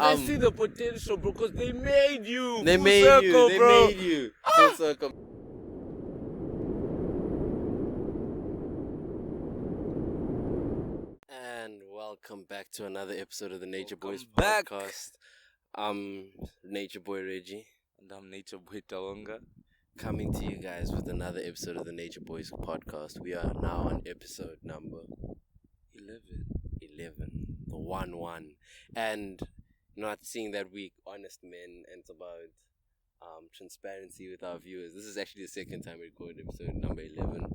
They see the potential, bro, because they made you. They Full made circle, you. bro. They made you. Full circle. And welcome back to another episode of the Nature Boys podcast. I'm Nature Boy Reggie. And I'm Nature Boy Taonga. Coming to you guys with another episode of the Nature Boys podcast. We are now on episode number 11. The 1-1. And not seeing that week, honest men, and it's about transparency with our viewers. This is actually the second time we recorded episode number 11.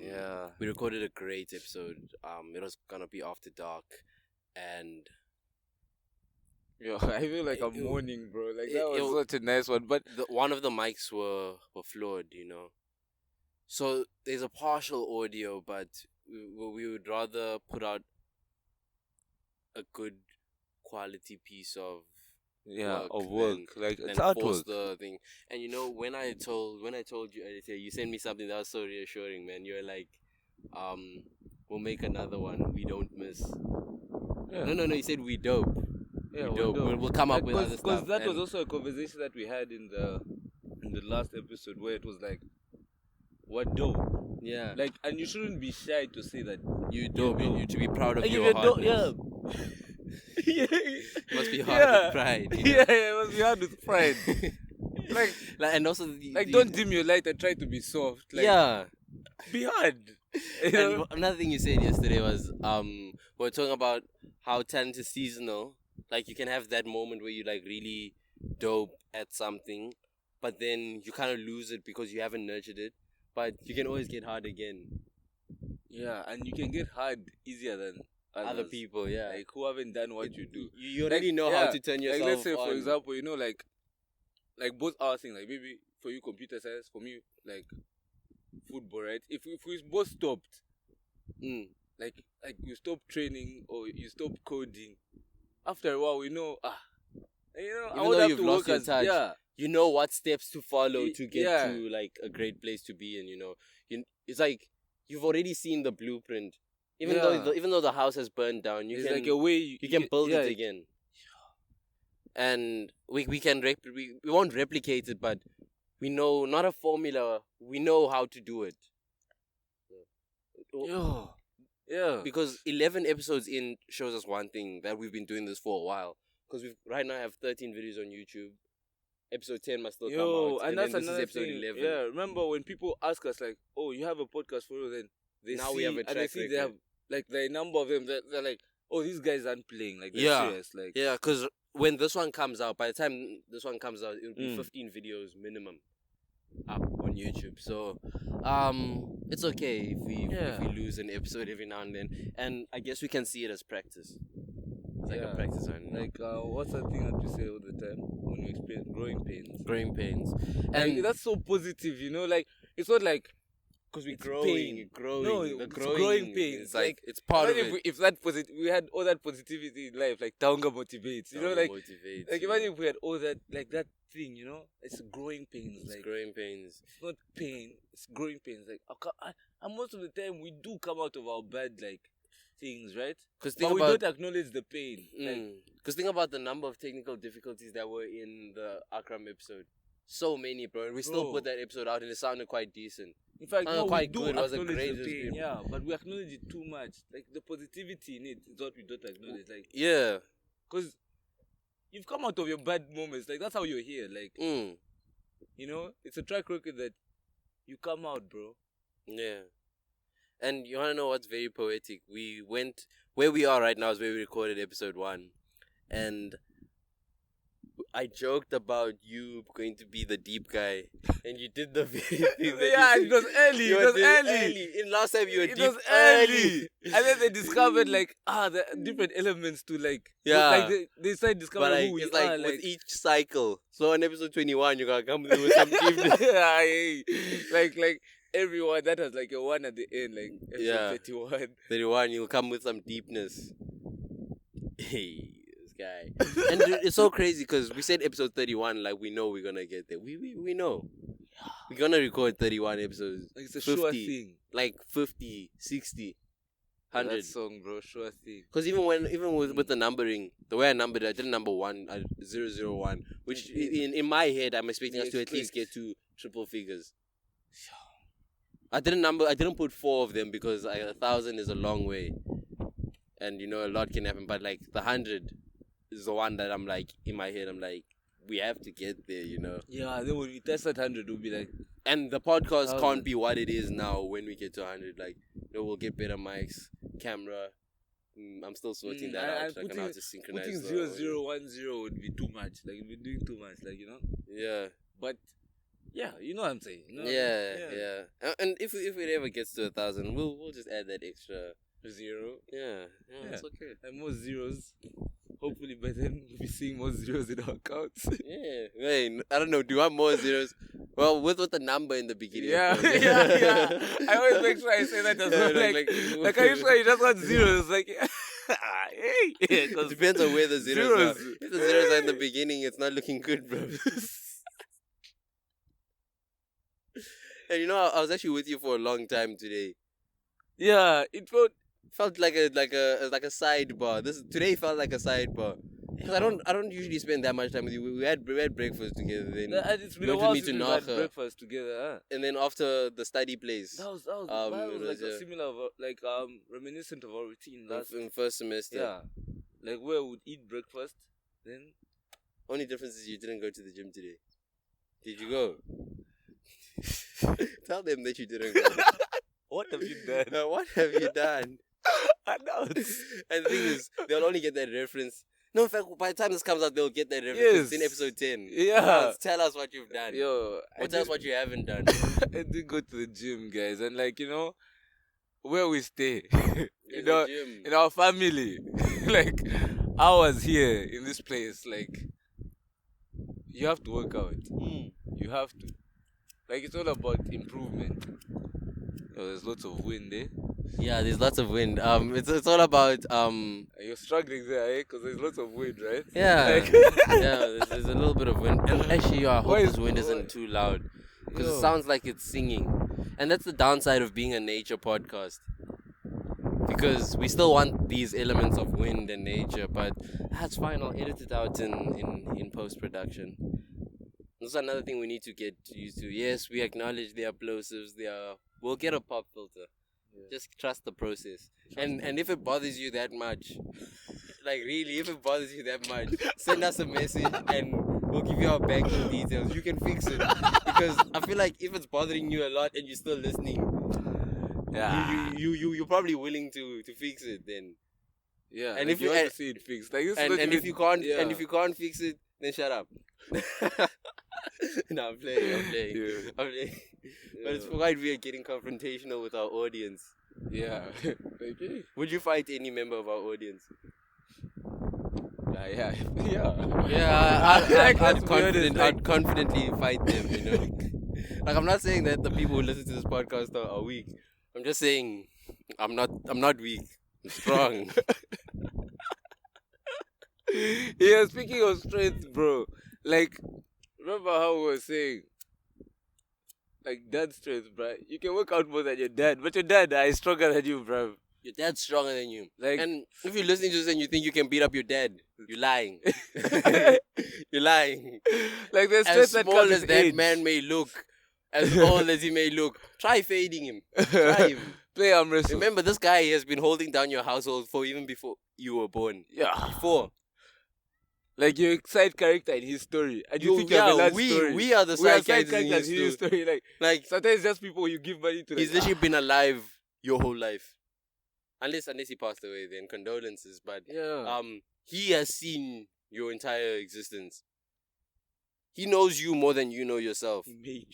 Yeah. We recorded a great episode. It was gonna be after dark, and Yo, I feel like I'm mourning, bro. Like that was such a nice one. But one of the mics were flawed, So there's a partial audio, but we would rather put out a good quality piece of work. Like it's artwork. The thing. And when I told you earlier, you sent me something that was so reassuring, man. You were like, we'll make another one. We don't miss. Yeah. No. You said we dope. Yeah, we dope. We'll come up with other stuff. Because that was also a conversation that we had in the last episode where it was like, what dope? Yeah. Like, and you shouldn't be shy to say that you dope. You to be proud of like your hardness. Yeah. It must be hard with pride. Yeah, it must be hard with pride. like, and also don't dim your light and try to be soft. Like, yeah. Be hard. And another thing you said yesterday was we're talking about how talent is seasonal. Like you can have that moment where you like really dope at something, but then you kind of lose it because you haven't nurtured it. But you can always get hard again. Yeah, and you can get hard easier than other people, yeah. Like who haven't done what you do. You already know how to turn yourself on. Like let's say, for example, like both our things, like maybe for you computer science, for me, like football, right? If we both stopped, like you stop training or you stop coding, after a while we know, even I would though have you've to lost work your as, touch, yeah. You know what steps to follow to get Yeah. to like a great place to be in. It's like you've already seen the blueprint. Even though the house has burned down, It's like a way you can build it again. And we won't replicate it, but we know not a formula. We know how to do it. Yeah. Because 11 episodes in shows us one thing, that we've been doing this for a while. Because we right now have 13 videos on YouTube. Episode 10 must still come out. And that's this another is episode thing. 11. Yeah, remember when people ask us like, "Oh, you have a podcast for you?" Then they Now see, we have a and they track see they record. have like the number of them. They're like, "Oh, these guys aren't playing. Like they're Yeah. serious." Like Yeah, because when this one comes out, by the time this one comes out, it'll be 15 videos minimum up on YouTube. So, it's okay if we lose an episode every now and then, and I guess we can see it as practice. It's like a practice run. Like what's that thing that you say all the time when you explain growing pains? Growing pains, And and that's so positive, Like it's not like because we're it's growing. No, the it's growing growing pains. It's like it's part of imagine it. if that we had all that positivity in life, like Taonga motivates. Motivates, Like imagine if we had all that, like that thing, It's growing pains. It's like growing pains. It's not pain. It's growing pains. Like and most of the time we do come out of our bad things, right? But we don't acknowledge the pain. Because think about the number of technical difficulties that were in the Akram episode. So many, bro. And we still put that episode out, and it sounded quite decent. In fact, quite we do good. It was a acknowledge great the pain, script. yeah, but we acknowledge it too much. Like the positivity in it is what we don't acknowledge. Like Yeah. because you've come out of your bad moments. Like that's how you're here. Like it's a track record that you come out, bro. Yeah. And you want to know what's very poetic? We went where we are right now is where we recorded episode 1, and I joked about you going to be the deep guy, and you did the very thing. It was early. It was early. In last time you were It deep was early. And then they discovered the different elements to they started discovering who we it's are. with each cycle. So on episode 21, you're gonna come with some deepness. like everyone that has a 1 at the end, like episode 31. 31, you'll come with some deepness. Hey. Guy. And it's so crazy because we said episode 31, like we know we're gonna get there. We know. We're gonna record 31 episodes. Like it's a 50, sure thing. Like 50, 60. 100. That song, bro, sure thing. Because even with the numbering, the way I numbered it, I did number 001, which in my head I'm expecting us to at least get to triple figures. I didn't put 4 of them because 1,000 is a long way, and you know a lot can happen. But like the 100 is the one that I'm like in my head. I'm like, we have to get there, you know. Yeah, then when we test that 100, we'll be like, and the podcast can't be what it is now when we get to 100. Like, you know, we'll get better mics, camera. I'm still sorting that out. Like, how to synchronize. Putting 0010 would be too much. Like, we're doing too much. Like, you know. Yeah. But yeah, you know what I'm saying. You know yeah. And if it ever gets to 1,000, we'll just add that extra 0. Yeah, it's okay. And more zeros. Hopefully by then we'll be seeing more zeros in our accounts. Yeah. Wait, I don't know. Do you want more zeros? Well, with the number in the beginning. Yeah. I always make sure I say that as well. Like are you sure you just want zeros? Like, hey. It depends on where the zeros are. If the zeros are in the beginning, it's not looking good, bro. And you know, I was actually with you for a long time today. Yeah, it felt like a sidebar. Today felt like a sidebar. Because I don't usually spend that much time with you. We had breakfast together. Then it's been a while since we had breakfast together. Huh? And then after the study place. That was like a similar, like reminiscent of our routine in first semester. Yeah, like where we would eat breakfast. Then only difference is you didn't go to the gym today. Did you go? Tell them that you didn't go. What have you done? What have you done? I know. And the thing is, they'll only get that reference. No, in fact, by the time this comes out, they'll get that reference. It's in episode 10. Yeah. Tell us what you've done. Or tell us what you haven't done. I did go to the gym, guys. And like, you know, where we stay, you know, in our family, like, I was here in this place, like, you have to work out. You have to. Like, it's all about improvement. There's lots of wind, eh? Yeah, there's lots of wind. It's all about You're struggling there, eh? Because there's lots of wind, right? Yeah, there's a little bit of wind. And actually, I hope this wind isn't too loud because it sounds like it's singing, and that's the downside of being a nature podcast. Because we still want these elements of wind and nature, but that's fine. I'll edit it out in post production. That's another thing we need to get used to. Yes, we acknowledge their plosives. We'll get a pop filter. Yeah. Just trust the process. And if it bothers you that much, like really, if it bothers you that much, send us a message and we'll give you our banking details. You can fix it. Because I feel like if it's bothering you a lot and you're still listening, you're probably willing to fix it then. Yeah. And if you want to see it fixed, like if you can't fix it, then shut up. No, I'm playing. But it's quite weird getting confrontational with our audience. Yeah. Okay. Would you fight any member of our audience? I'd confidently fight them, you know. Like, I'm not saying that the people who listen to this podcast are weak. I'm just saying I'm not weak. I'm strong. Yeah, speaking of strength, bro, like, remember how we were saying, like, dad strength, bro? You can work out more than your dad, but your dad is stronger than you, bro. Your dad's stronger than you. Like, and if you're listening to this and you think you can beat up your dad, you're lying. You're lying. Like, there's as small as that man may look, as old as he may look, try fading him. Try him. Play arm wrestle. Remember, this guy has been holding down your household for even before you were born. Yeah. Before. Like, you're a side character in his story. And you think you're the last story. We are the side characters in his story. Like, sometimes it's just people you give money to. He's literally been alive your whole life. Unless he passed away, then condolences. But he has seen your entire existence. He knows you more than you know yourself. He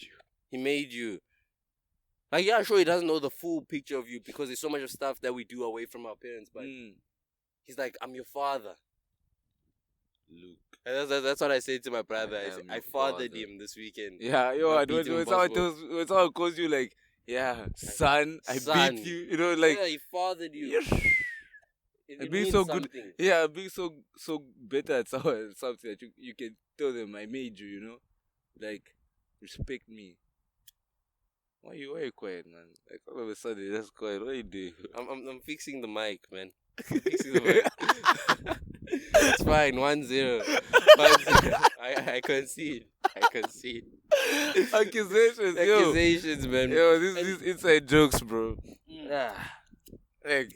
made you. Like, yeah, sure, he doesn't know the full picture of you because there's so much of stuff that we do away from our parents. But he's like, I'm your father. Luke. That's what I said to my brother. I fathered him this weekend. Yeah, when someone calls you like, son, I beat you. You know, like, he fathered you. It being so something. Good. Yeah, being so better at something that you can tell them I made you. You know, like, respect me. Why you quiet, man? Like all of a sudden, you're just quiet. What are you doing? I'm fixing the mic, man. I'm fixing the mic. It's fine. 1-0. 1-0. I concede. I concede. Accusations, Accusations, man. Yo, this inside jokes, bro. Yeah. Like,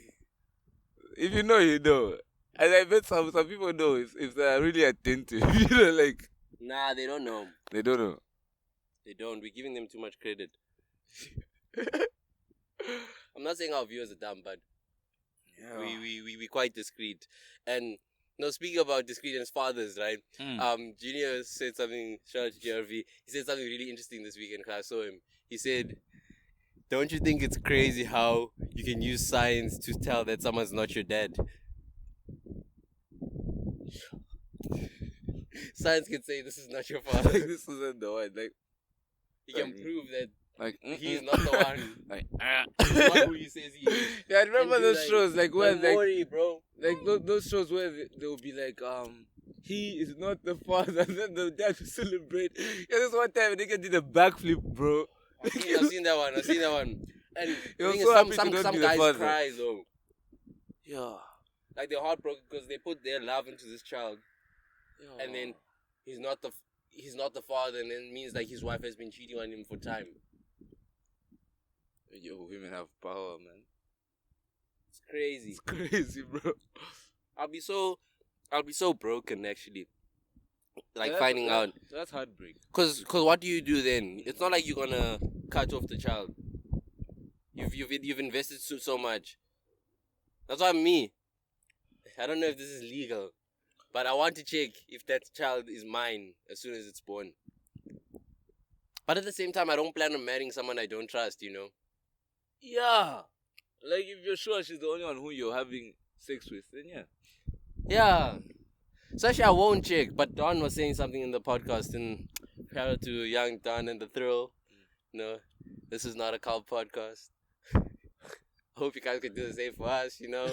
if you know, you know. And I bet some people know if they are really attentive. Like. Nah, they don't know. They don't know. They don't. We're giving them too much credit. I'm not saying our viewers are dumb, but we quite discreet. And speaking about discreet and fathers, right? Junior said something. Shout out to JRV. He said something really interesting this weekend. I saw him. He said, "Don't you think it's crazy how you can use science to tell that someone's not your dad?" Science can say this is not your father. Like, this isn't the one. Like, he can prove that he's mm-mm. not the one. Like, He's not who he says he is. yeah, I remember those shows, like when, don't worry, bro. like those shows where they'll be like, he is not the father, and then the dad will celebrate. Yeah, this one time they did a backflip, bro. I've seen that one. And He was the thing so is, happy to not some be the guys father. cry though. Yeah. Like they're heartbroken because they put their love into this child, and then he's not the father, and then it means like his wife has been cheating on him for time. Yo, women have power, man. It's crazy. It's crazy, bro. I'll be so broken actually. Like Yeah, finding out. That's heartbreak. Cause what do you do then? It's not like you're gonna cut off the child. You've invested so much. That's why me. I don't know if this is legal, but I want to check if that child is mine as soon as it's born. But at the same time, I don't plan on marrying someone I don't trust, you know? Yeah. Like, if you're sure she's the only one who you're having sex with, then yeah. Yeah. So actually, I won't check, but Don was saying something in the podcast, and shout out to young Don and the Thrill. No, this is not a cult podcast. Hope you guys can do the same for us, you know?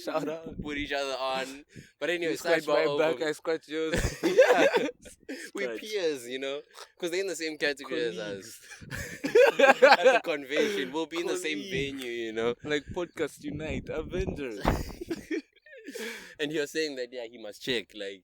Shout out. Put each other on. But anyway, You scratch my back, I scratch yours. Yeah. We're Scratch. peers, you know? Because they're in the same category as Colleagues. us. At the convention, we'll be in the same Colleague. venue, you know? Like Podcast Unite, Avengers. And you're saying that, yeah, he must check, like...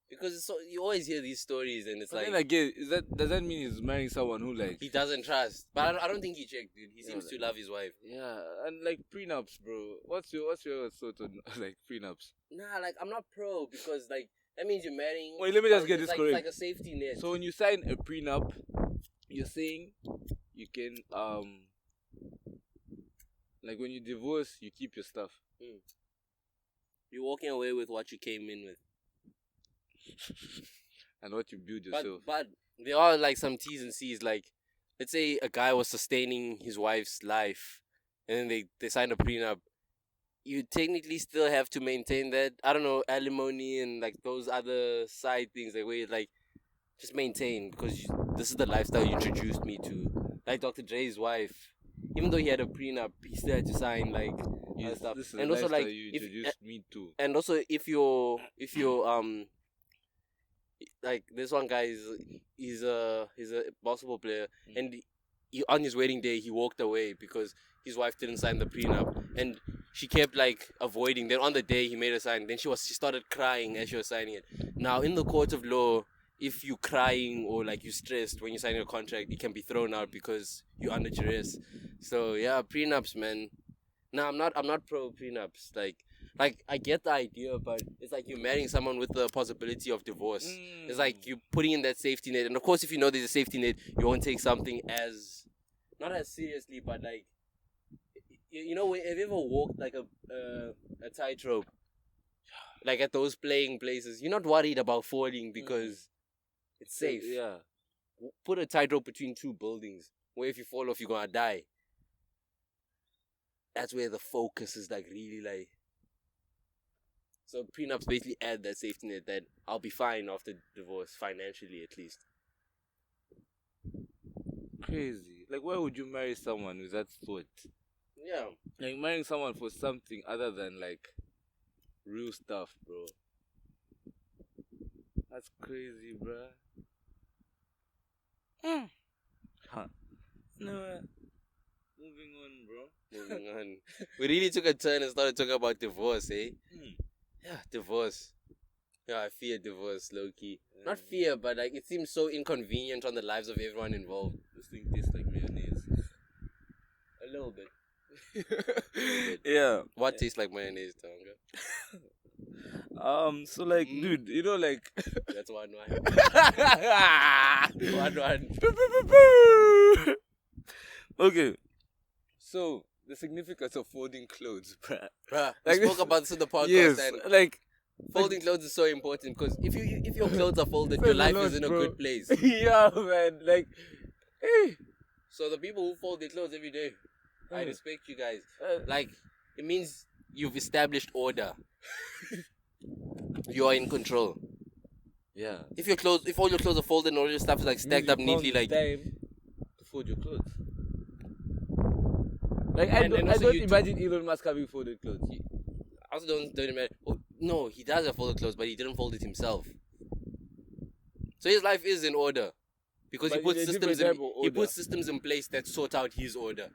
Because it's so, you always hear these stories and it's But like... then again, does that mean he's marrying someone who, like... He doesn't trust. But I don't think he checked, dude. He Yeah, seems like- to love his wife. Yeah, and like prenups, bro. What's your thought on like prenups? Nah, like, I'm not pro because, like, that means you're marrying... Wait, let me just get it's this like, correct. It's like a safety net. So when you sign a prenup, you're saying you can like when you divorce, you keep your stuff. You're walking away with what you came in with. And what you build yourself. But there are like some T's and C's. Like, let's say a guy was sustaining his wife's life, and then they signed a prenup. You technically still have to maintain that. I don't know, alimony and like those other side things. Like where you, like just maintain because this is the lifestyle you introduced me to. Like Dr. Dre's wife, even though he had a prenup, he still had to sign like other stuff. This is And the also lifestyle like you if introduced me to. and also if you're like this one guy he's a basketball player, and he, on his wedding day he walked away because his wife didn't sign the prenup, and she kept like avoiding. Then on the day he made her sign, then she started crying as she was signing it. Now in the court of law, if you crying or like you stressed when you're signing a contract, it can be thrown out because you're under duress. So yeah, prenups, man. No, I'm not pro prenups. Like I get the idea, but it's like you're marrying someone with the possibility of divorce. It's like you're putting in that safety net, and of course, if you know there's a safety net, you won't take something as not as seriously, but like you know, have you ever walked like a tightrope, like at those playing places? You're not worried about falling because it's safe. Yeah. Put a tightrope between two buildings where if you fall off, you're gonna die. That's where the focus is like really like. So prenups basically add that safety net that I'll be fine after divorce, financially at least. Crazy. Like, why would you marry someone with that thought? Yeah. Like, marrying someone for something other than, like, real stuff, bro. That's crazy, bruh. Huh. No. Moving on, bro. Moving on. We really took a turn and started talking about divorce, eh? Yeah, divorce. Yeah, I fear divorce, low-key. Not fear, but like it seems so inconvenient on the lives of everyone involved. This thing tastes like mayonnaise. A little bit. Yeah. What tastes like mayonnaise, Taonga? So like, dude, you know, like. That's 1-1. 1-1. Okay. So the significance of folding clothes, bruh. Like we spoke about this in the podcast. Yes, and like folding clothes is so important because if your clothes are folded, your life is in a good place. Yeah, man. Like, hey. So the people who fold their clothes every day, I respect you guys. Like, it means you've established order. You are in control. Yeah. If all your clothes are folded and all your stuff is like stacked up neatly, like time to fold your clothes. Like I don't imagine Elon Musk having folded clothes. I also don't imagine. Oh, no, he does have folded clothes, but he didn't fold it himself. So his life is in order because he puts systems in place that sort out his order.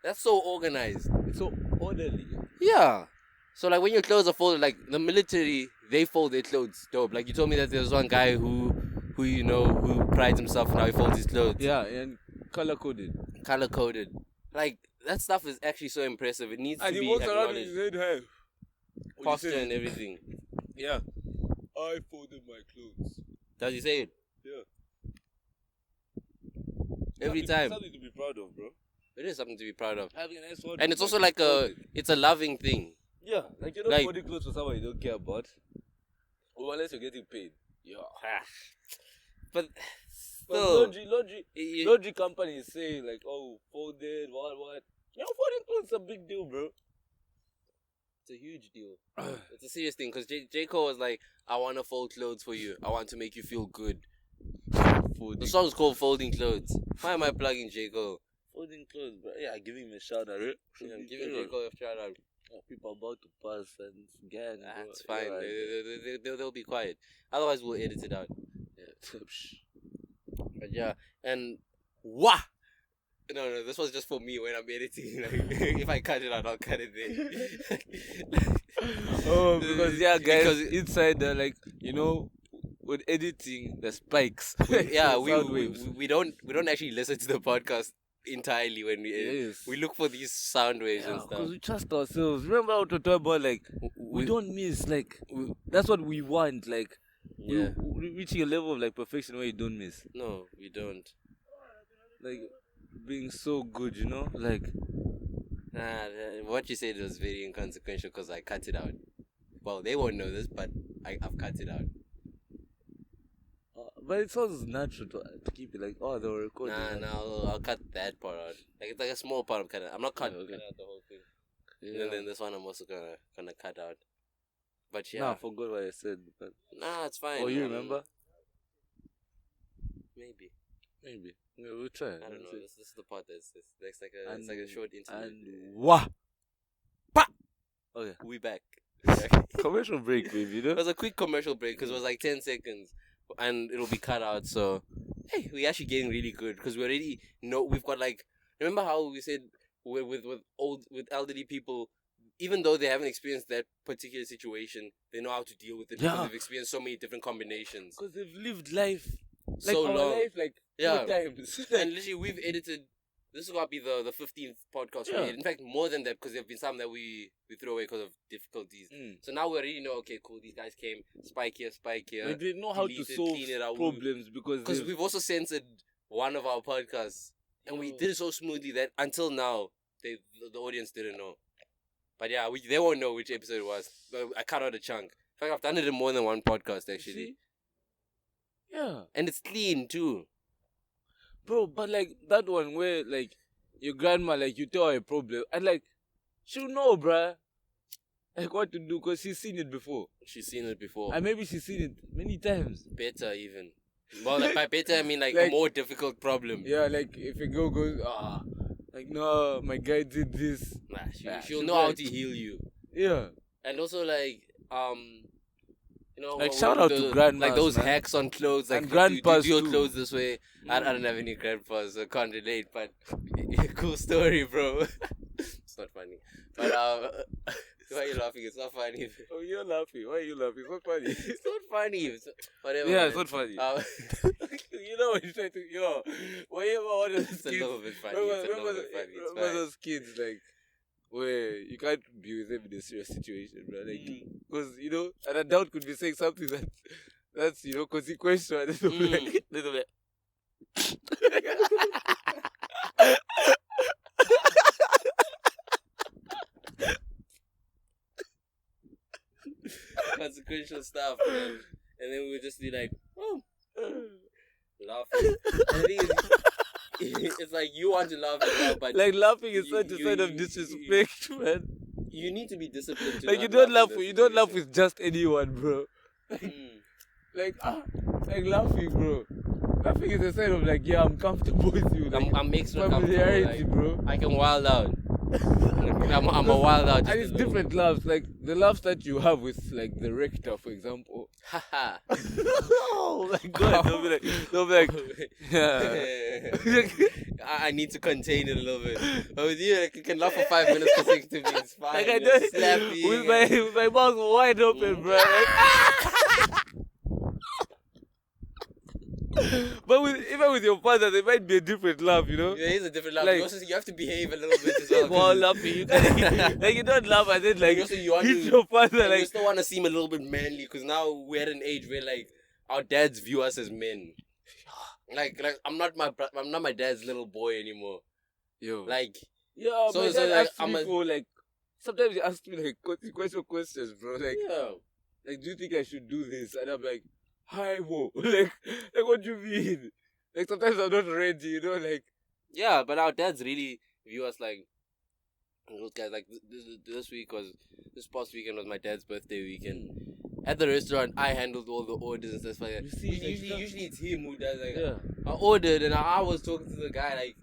That's so organized. It's so orderly. Yeah. So like when your clothes are folded, like the military, they fold their clothes dope. Like you told me that there's one guy who prides himself on how he folds his clothes. Yeah, and color coded. Like that stuff is actually so impressive. It needs to be acknowledged. acknowledged. And he walks around with his head high. Posture and everything. Yeah. I folded my clothes. Does he say it? Yeah. Every time. Something to be proud of, bro. It is something to be proud of. Having a nice one. And it's also like it's a loving thing. Yeah, like you're not folding clothes for someone you don't care about. Or unless you're getting paid. Yeah. But still, laundry companies say like, oh, folded, what? You know, folding clothes is a big deal, bro. It's a huge deal. It's a serious thing because J. Cole was like, I want to fold clothes for you. I want to make you feel good. The song's called Folding Clothes. Why am I plugging J. Cole? Folding clothes, bro. Yeah, giving him a shout out, right? Yeah, I'm giving J. Cole a shout out. People about to pass and gang. That's fine. They'll be quiet. Otherwise, we'll edit it out. Yeah. But yeah, and wah! No, this was just for me when I'm editing. Like, if I cut it out, I'll cut it there. Because guys, because inside the with editing the spikes. we don't actually listen to the podcast entirely when we edit. Yes. We look for these sound waves and stuff. Because we trust ourselves. Remember how to talk about we don't miss that's what we want. We're reaching a level of perfection where you don't miss. No, we don't. Being so good, what you said was very inconsequential because I cut it out. Well, they won't know this, but I've cut it out. But it sounds natural to keep it they were recording. I'll cut that part out. It's like a small part of cutting. I'm not cutting out the whole thing. Yeah. And then this one I'm also gonna cut out. But yeah. I forgot what I said. But... it's fine. Oh, you remember? Maybe. Yeah, we'll try. I don't know. This is the part it's like a short interview. And wah! Pa! Okay. We back. Commercial break, baby. It was a quick commercial break because it was like 10 seconds. And it'll be cut out, so hey, we're actually getting really good because we already know we've got remember how we said with elderly people, even though they haven't experienced that particular situation, they know how to deal with it because they've experienced so many different combinations. Because they've lived life so long. Four times. And literally we've edited. This is going to be the 15th podcast we did. In fact, more than that because there have been some that we threw away because of difficulties. So now we already know, okay, cool, these guys came, spike here. They know how to solve problems because we've also censored one of our podcasts. And we did it so smoothly that until now, the audience didn't know. But yeah, they won't know which episode it was. I cut out a chunk. In fact, I've done it in more than one podcast, actually. See? Yeah. And it's clean, too. Bro, but that one where your grandma you tell her a problem and she'll know, bruh, what to do because she's seen it before. And maybe she's seen it many times. Better even. Well, by better I mean a more difficult problem. Yeah, if a girl goes, no, my guy did this. She'll know how to heal you. Yeah. And also You know, Like, shout out to grandmas, like those man. hacks on clothes, like And grandpas do your too. clothes this way. I don't have any grandpas, so I can't relate. But cool story, bro. It's not funny. But why are you laughing? It's not funny. Oh, you're laughing. Why are you laughing? It's not funny. It's not funny. Whatever. Yeah, man. it's not funny. You know what you're trying to. Yo, whatever all those it's a kids. little bit funny. Remember those kids, like, where you can't be with them in a serious situation, bro. Like, because, you know, an adult could be saying something that's, you know, consequential. And they'll be like, consequential stuff, man. And then we would just be like, oh, laughing. And the thing is, it's like you want to laugh as well, but like, laughing is such a sign of disrespect, man. You need to be disciplined. To Like, you don't laugh with just anyone, bro. Like laughing, bro. Laughing is a sign of like, yeah, I'm comfortable with you. Like, I'm extra comfortable. Familiarity, Like, bro. I can wild out. I'm a wild out. And it's different laughs, like the laughs that you have with like the rector, for example. Haha. Oh my god, they'll be like, yeah. I need to contain it a little bit. But with you, like, you can laugh for 5 minutes consecutively. It's fine. Like I just with my mouth wide open, bro. But even with your father, there might be a different laugh, you know. Yeah, it's a different laugh. Like, Also, you have to behave a little bit as well. While laughing, you can like you don't laugh and then like also, you want hit to, your father like like you still want to seem a little bit manly because now we're at an age where like our dads view us as men. Like I'm not my dad's little boy anymore. yo. Like Yeah, so, my so dad like, asks me for like sometimes he asks me like consequential questions, bro. Like, yeah. like, do you think I should do this? And I'm like, hi, whoa. like what do you mean? Like sometimes I'm not ready, you know, like Yeah, but our dads really view us like those guys. Like this past weekend was my dad's birthday weekend. At the restaurant, I handled all the orders and stuff like that. You see, Usually it's him who does like. yeah. I ordered and I was talking to the guy like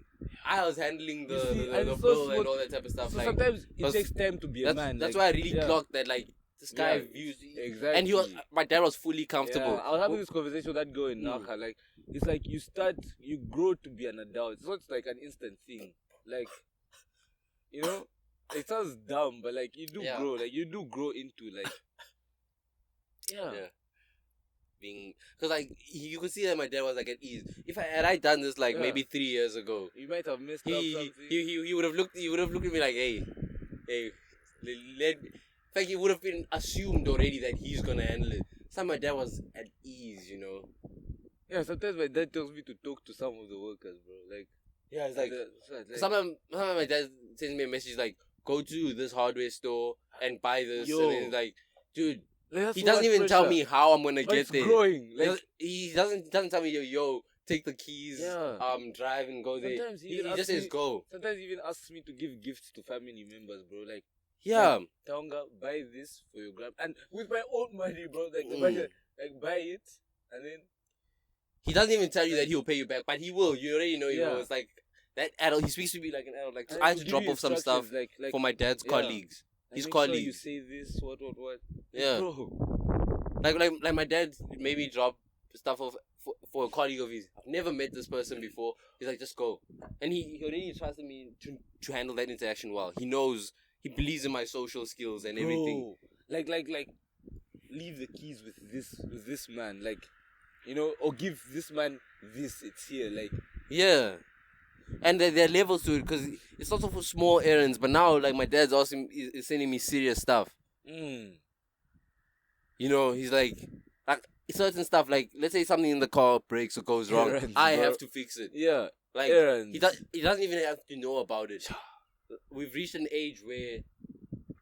I was handling the bill and all that type of stuff. So like sometimes it takes time to be a man. That's like, why I really clocked that like this guy views exactly. and my dad was fully comfortable. Yeah, I was having this conversation with that girl in Naka. Like, it's like you grow to be an adult. It's not like an instant thing. Like, you know, it sounds dumb, but like you do grow. Like you do grow into like, yeah. Being because like you could see that my dad was like at ease. If I done this like maybe 3 years ago, you might have missed up something. He would have looked at me like, hey, let. In fact, he would have been assumed already that he's gonna handle it. So my dad was at ease, you know. Yeah, sometimes my dad tells me to talk to some of the workers, bro. Like, yeah, it's like sometimes my dad sends me a message like, go to this hardware store and buy this, and then it's like, dude. He doesn't even tell me how I'm gonna get there. Growing. Like, he doesn't tell me yo take the keys, drive and go there. Sometimes he just says go. Sometimes he even asks me to give gifts to family members, bro. Like, yeah, like, Taonga, buy this for your grandma, and with my own money, bro. Like, like buy it, and then he doesn't even tell you that he'll pay you back, but he will. You already know he will. It's like that adult. He speaks to me like an adult. Like I had to drop off some stuff like for my dad's colleagues. His colleagues. Sure you say this, what? Yeah. Bro. Like my dad made me drop stuff off for a colleague of his. I've never met this person before. He's like, just go. And he already trusted me to handle that interaction well. He knows, he believes in my social skills and everything. Like, leave the keys with this man. Like, you know, or give this man this, it's here. Like, yeah. And there are levels to it because it's also for small errands. But now, like, my dad's also is sending me serious stuff. You know, he's like certain stuff. Like, let's say something in the car breaks or goes wrong. Errands, I have to fix it. Yeah. Like, errands. He doesn't even have to know about it. We've reached an age where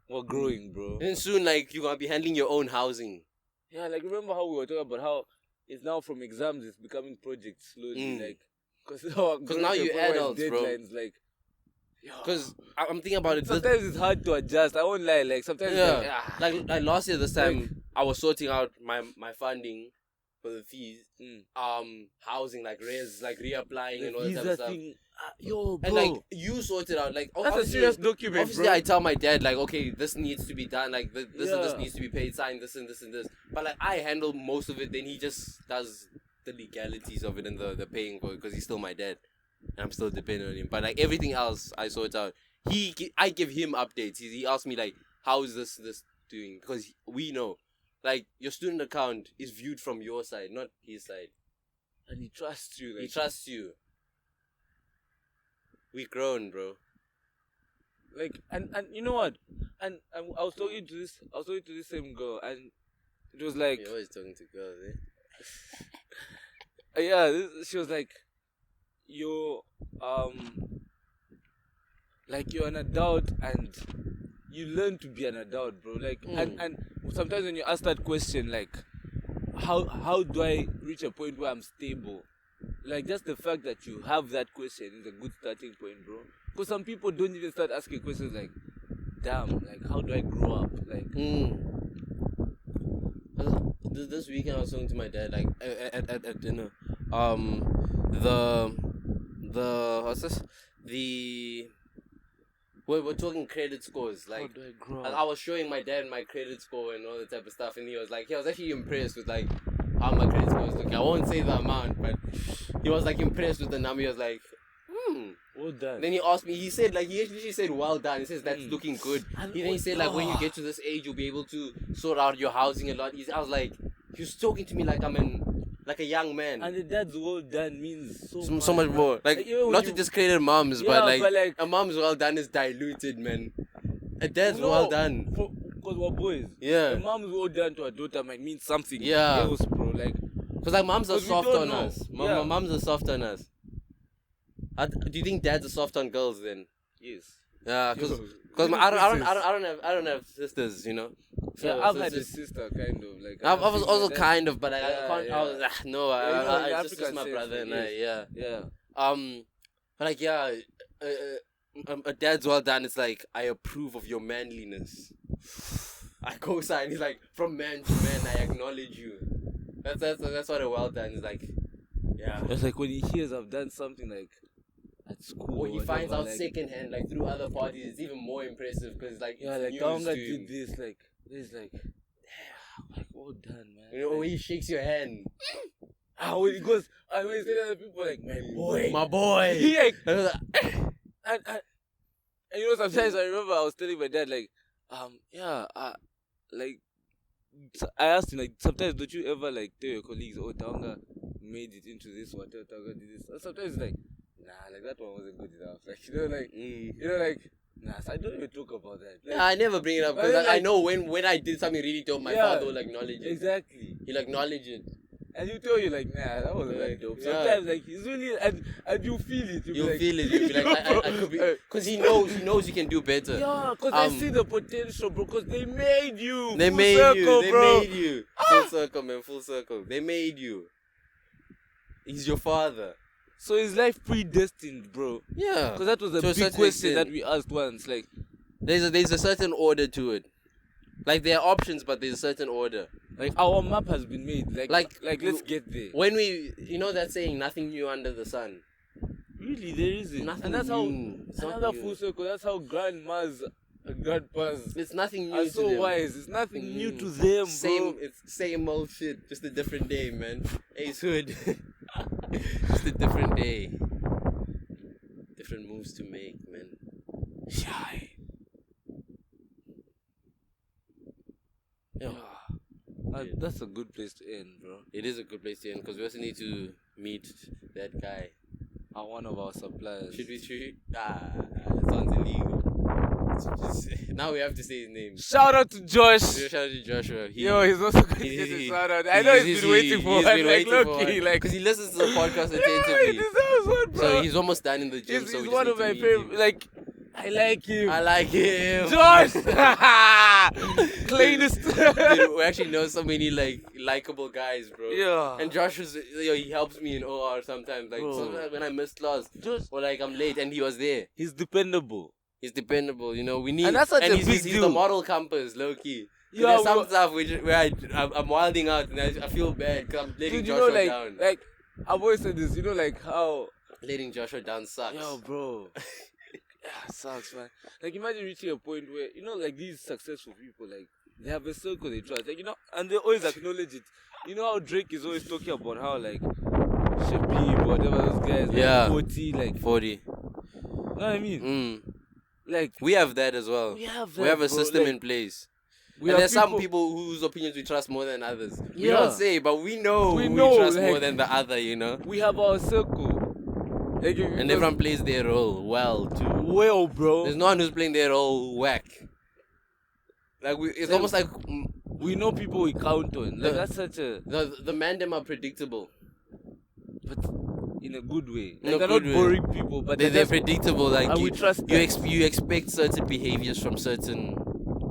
we're growing, bro. And soon, like, you're going to be handling your own housing. Yeah, like, remember how we were talking about how it's now from exams, it's becoming projects slowly. Like, because now you're adults, deadlines, bro. Like, because I'm thinking about it. Sometimes it's hard to adjust. I won't lie. Like sometimes, like last year, this time I was sorting out my funding, for the fees. Housing, like reapplying and all that visa type of stuff. thing. Yo, bro. And like you sort it out. Like that's a serious document, obviously, bro. I tell my dad like, okay, this needs to be done. Like this and this Yeah. needs to be paid. Sign this and this and this. But like I handle most of it. Then he just does the legalities of it and the paying for it because he's still my dad. And I'm still dependent on him. But like everything else, I sort out. I give him updates. He asks me like, how is this doing? Because we know, like your student account is viewed from your side, not his side. And he trusts you. Like, He trusts you. We grown, bro. Like, and you know what? And I was talking to this same girl, and it was like, You're always talking to girls, eh? she was like, you're an adult and you learn to be an adult, bro. Like, and sometimes when you ask that question, like, how do I reach a point where I'm stable? Like, just the fact that you have that question is a good starting point, bro. Because some people don't even start asking questions like, damn, like, how do I grow up? Like, This weekend I was talking to my dad, like at dinner. What's this? We're talking credit scores. Like, how do I grow I up? was showing my dad my credit score and all that type of stuff, and he was actually impressed with like how my credit score is looking. I won't say the amount, but he was like impressed with the number. He was like, Well done. Then he asked me. He said like he actually said, "Well done." He says that's looking good. And Then he said like when you get to this age, you'll be able to sort out your housing a lot easier. I was like, he was talking to me like I'm like a young man. And the dad's well done means So much more. Like even not when to discredit moms, Yeah, but but, like, a mom's well done is diluted, man. A dad's well done. Because we're boys. Yeah. A mom's well done to a daughter might mean something Yeah. else, bro. Like, Cause like moms are 'Cause we soft don't on know. us. Yeah. Moms are soft on us. Do you think dads are soft on girls then? yes. Yeah, cause Yo, I don't have sisters, you know. Yeah, So I've it's had a just- sister, kind of. Like, I was also that. kind of, but I Yeah, can't. yeah. I was no. Yeah, you know, in It's just African my sense, brother and I. like, Yeah. Yeah. But like a dad's well done. It's like I approve of your manliness. I co-sign. He's like from man to man. I acknowledge you. That's what a well done is like. Yeah. It's like when he hears I've done something like at school. Or he or finds whatever, out like, secondhand, like through other parties. It's even more impressive because like Yeah, it's like news Taonga to did him. this, like, this, like, damn, like, well done, man. You know when he shakes your hand. When he goes, and when he says to other people, like, my boy. My boy. He, like, And I was like, and you know, sometimes I remember I was telling my dad, like, like, I asked him, like, sometimes don't you ever, like, tell your colleagues, oh, Taonga made it into this, whatever, Taonga did this. And sometimes it's like, nah, like, that one wasn't good enough. Like, you know, like, nah, so I don't even talk about that. Like, yeah, I never bring it up I because mean, I like- know when I did something really dope, my Yeah, father will acknowledge it. exactly. He'll acknowledge it. And you tell you, like, nah, that wasn't that dope. Yeah. Sometimes, like, he's really, and you feel it. You'll like, feel it. You'll be like, I could be, because he knows you can do better. Yeah, because I see the potential, bro. Because they made you. They Full made circle, you. They bro. made you. Full circle, man. Full circle. They made you. He's your father. So is life predestined, bro? Yeah. Because that was a To a big certain question extent. that we asked once. Like, There's a certain order to it. Like there are options, but there's a certain order. our map has been made. Like let's get there. When you know that saying, nothing new under the sun. Really, there isn't. Nothing And that's new. It's how not another new. full circle. That's how grandmas and grandpas It's nothing new are to so them. wise. It's nothing new to them, bro. It's same old shit, just a different day, man. Ace Hood. Just a different day. Different moves to make, man. Shy. Yeah. That's a good place to end, bro. It is a good place to end because we also need to meet that guy. One of our suppliers. Should we treat? It sounds illegal. Now we have to say his name. Shout out to Josh. Shout out to Joshua. Yo, he's also going to get a shout out. I know he's been waiting for it. Like, because he listens to the podcast yeah, he attentively. deserves one, bro. So he's almost done in the gym. He's so we just one need of to my meet favorite. him. Like, I like him. I like him. Josh! Cleanest. Dude, we actually know so many likable guys, bro. Yeah. And Josh was, he helps me in OR sometimes. Like Bro. sometimes when I miss class, Josh, or like I'm late, and he was there. he's dependable. He's dependable, you know. We need, And that's such a big he's the deal. model compass, low key. There's some stuff where I'm wilding out and I feel bad because I'm letting Joshua down. Like, I've always said this, like how... Letting Joshua down sucks. Yo, bro. Yeah, sucks, man. Like, imagine reaching a point where, like these successful people, like, they have a circle they trust. Like, and they always acknowledge it. You know how Drake is always talking about how, like, Shabib, whatever those guys, like 40, like... 40. You know what I mean? Like... We have that as well. We have a system in place. And there's some people whose opinions we trust more than others. We don't say, but we know we trust more than the other, We have our circle. Like, and everyone plays their role well, too. Well, bro. There's no one who's playing their role whack. Like, it's almost like... We know people we count on. Like, that's such a... The mandem are predictable. But in a good way. Like, they're not boring people, but they're predictable. Like, we trust you expect certain behaviors from certain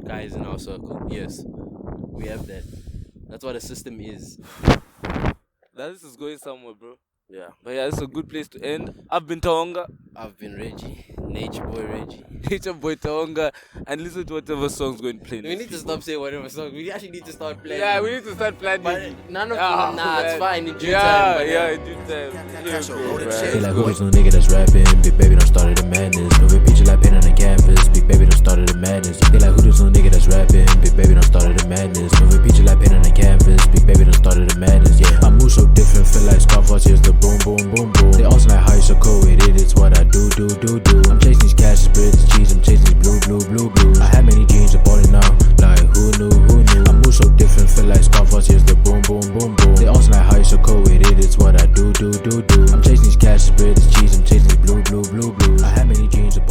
guys in our circle. Yes. We have that. That's what a system is. This is going somewhere, bro. Yeah. But yeah, it's a good place to end. I've been Taonga. I've been Reggie. Nature boy Reggie. Nature boy Taonga. And listen to whatever song's going to play. We need to stop saying whatever song. We actually need to start planning. Yeah, we need to start planning. But none of them. It's fine in due time. Yeah, in due time. Feel like who is no nigga that's rapping? Big baby don't start the madness. No picture like pen on the canvas. Big baby don't start the madness. Feel like who is no nigga that's rapping? Big baby don't start the madness. No picture like pen on the canvas. Big baby don't start the madness. Yeah, I move so different. Feel like Scarface. Here's the boom, boom, boom, boom. They also like how you so cool with it. It's what I do. I'm chasing these cash, breads, cheese. I'm chasing these blue. I had many dreams of balling out. Like who knew? I move so different. Feel like Scarface. Here's the boom, boom, boom, boom. They also like how you so cool with it. It's what I do. I'm chasing these cash, breads, cheese. I'm chasing these blue. I had many dreams of